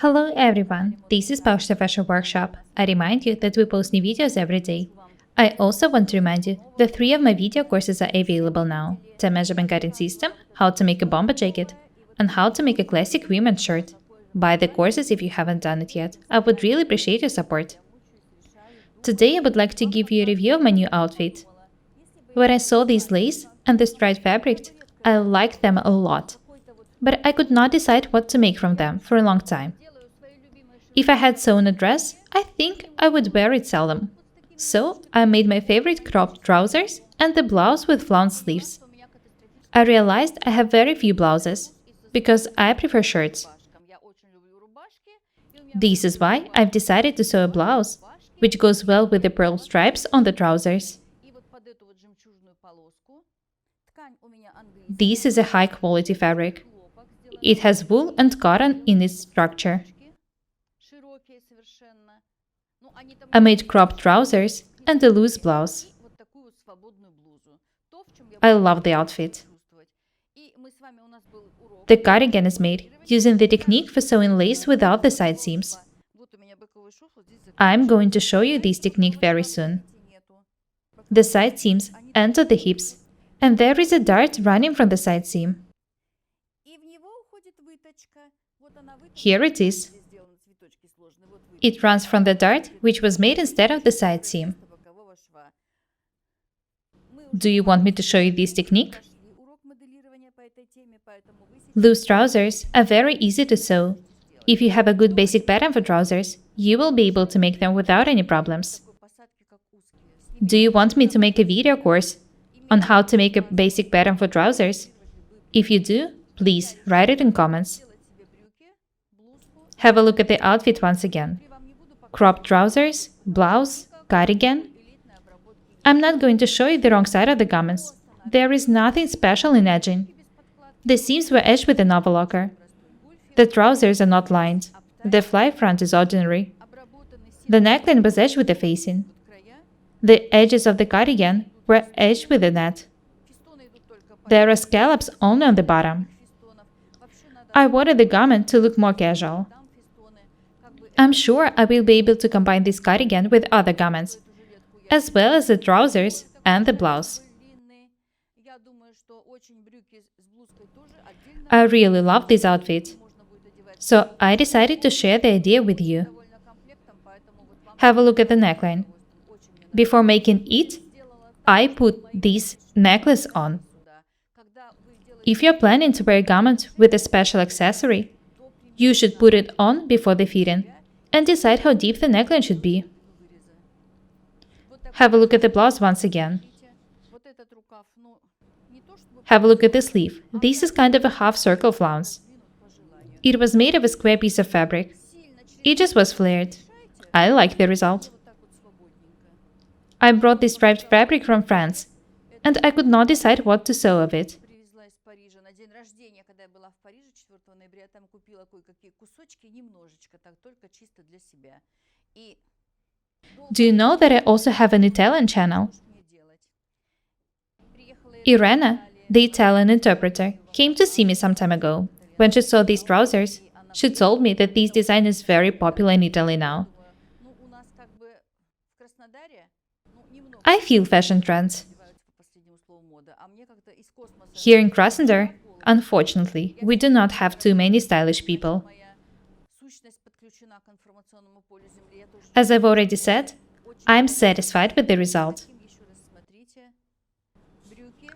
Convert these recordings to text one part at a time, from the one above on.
Hello everyone, this is Paukshte Fashion Workshop. I remind you that we post new videos every day. I also want to remind you that 3 of my video courses are available now. The measurement cutting system, how to make a bomber jacket, and how to make a classic women's shirt. Buy the courses if you haven't done it yet. I would really appreciate your support. Today I would like to give you a review of my new outfit. When I saw these lace and the striped fabric, I liked them a lot. But I could not decide what to make from them for a long time. If I had sewn a dress, I think I would wear it seldom. So I made my favorite cropped trousers and the blouse with flounce sleeves. I realized I have very few blouses, because I prefer shirts. This is why I've decided to sew a blouse, which goes well with the pearl stripes on the trousers. This is a high-quality fabric. It has wool and cotton in its structure. I made cropped trousers and a loose blouse. I love the outfit. The cardigan is made using the technique for sewing lace without the side seams. I'm going to show you this technique very soon. The side seams enter the hips, and there is a dart running from the side seam. Here it is. It runs from the dart, which was made instead of the side seam. Do you want me to show you this technique? Loose trousers are very easy to sew. If you have a good basic pattern for trousers, you will be able to make them without any problems. Do you want me to make a video course on how to make a basic pattern for trousers? If you do, please write it in comments. Have a look at the outfit once again. Cropped trousers, blouse, cardigan. I'm not going to show you the wrong side of the garments. There is nothing special in edging. The seams were edged with an overlocker. The trousers are not lined. The fly front is ordinary. The neckline was edged with a facing. The edges of the cardigan were edged with a net. There are scallops only on the bottom. I wanted the garment to look more casual. I'm sure I will be able to combine this cardigan with other garments, as well as the trousers and the blouse. I really love this outfit, so I decided to share the idea with you. Have a look at the neckline. Before making it, I put this necklace on. If you're planning to wear a garment with a special accessory, you should put it on before the fitting and decide how deep the neckline should be. Have a look at the blouse once again. Have a look at the sleeve. This is kind of a half-circle flounce. It was made of a square piece of fabric. It just was flared. I like the result. I brought this striped fabric from France, and I could not decide what to sew of it. Do you know that I also have an Italian channel? Irina, the Italian interpreter, came to see me some time ago. When she saw these trousers, she told me that this design is very popular in Italy now. I feel fashion trends. Here in Krasnodar, unfortunately, we do not have too many stylish people. As I've already said, I'm satisfied with the result.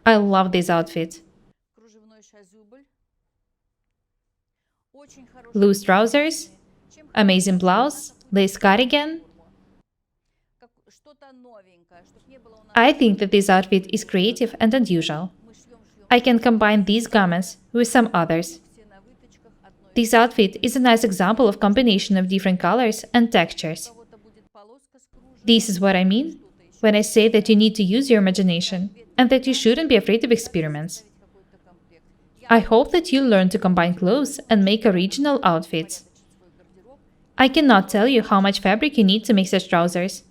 I love this outfit. Loose trousers, amazing blouse, lace cardigan. I think that this outfit is creative and unusual. I can combine these garments with some others. This outfit is a nice example of combination of different colors and textures. This is what I mean when I say that you need to use your imagination and that you shouldn't be afraid of experiments. I hope that you learn to combine clothes and make original outfits. I cannot tell you how much fabric you need to make such trousers.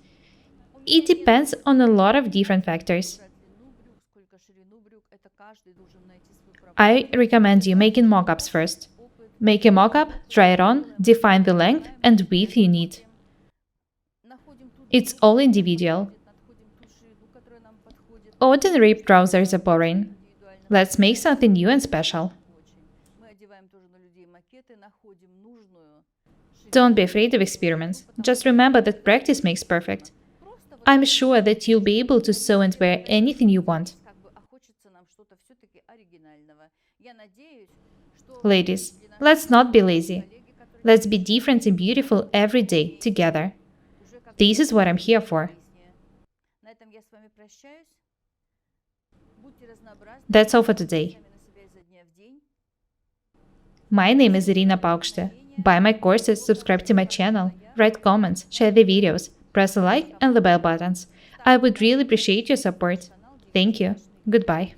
It depends on a lot of different factors. I recommend you making mock-ups first. Make a mock-up, try it on, define the length and width you need. It's all individual. Ordinary trousers are boring. Let's make something new and special. Don't be afraid of experiments. Just remember that practice makes perfect. I'm sure that you'll be able to sew and wear anything you want. Ladies, let's not be lazy. Let's be different and beautiful every day together. This is what I'm here for. That's all for today. My name is Irina Paukshte. Buy my courses, subscribe to my channel, write comments, share the videos, press the like and the bell buttons. I would really appreciate your support. Thank you. Goodbye.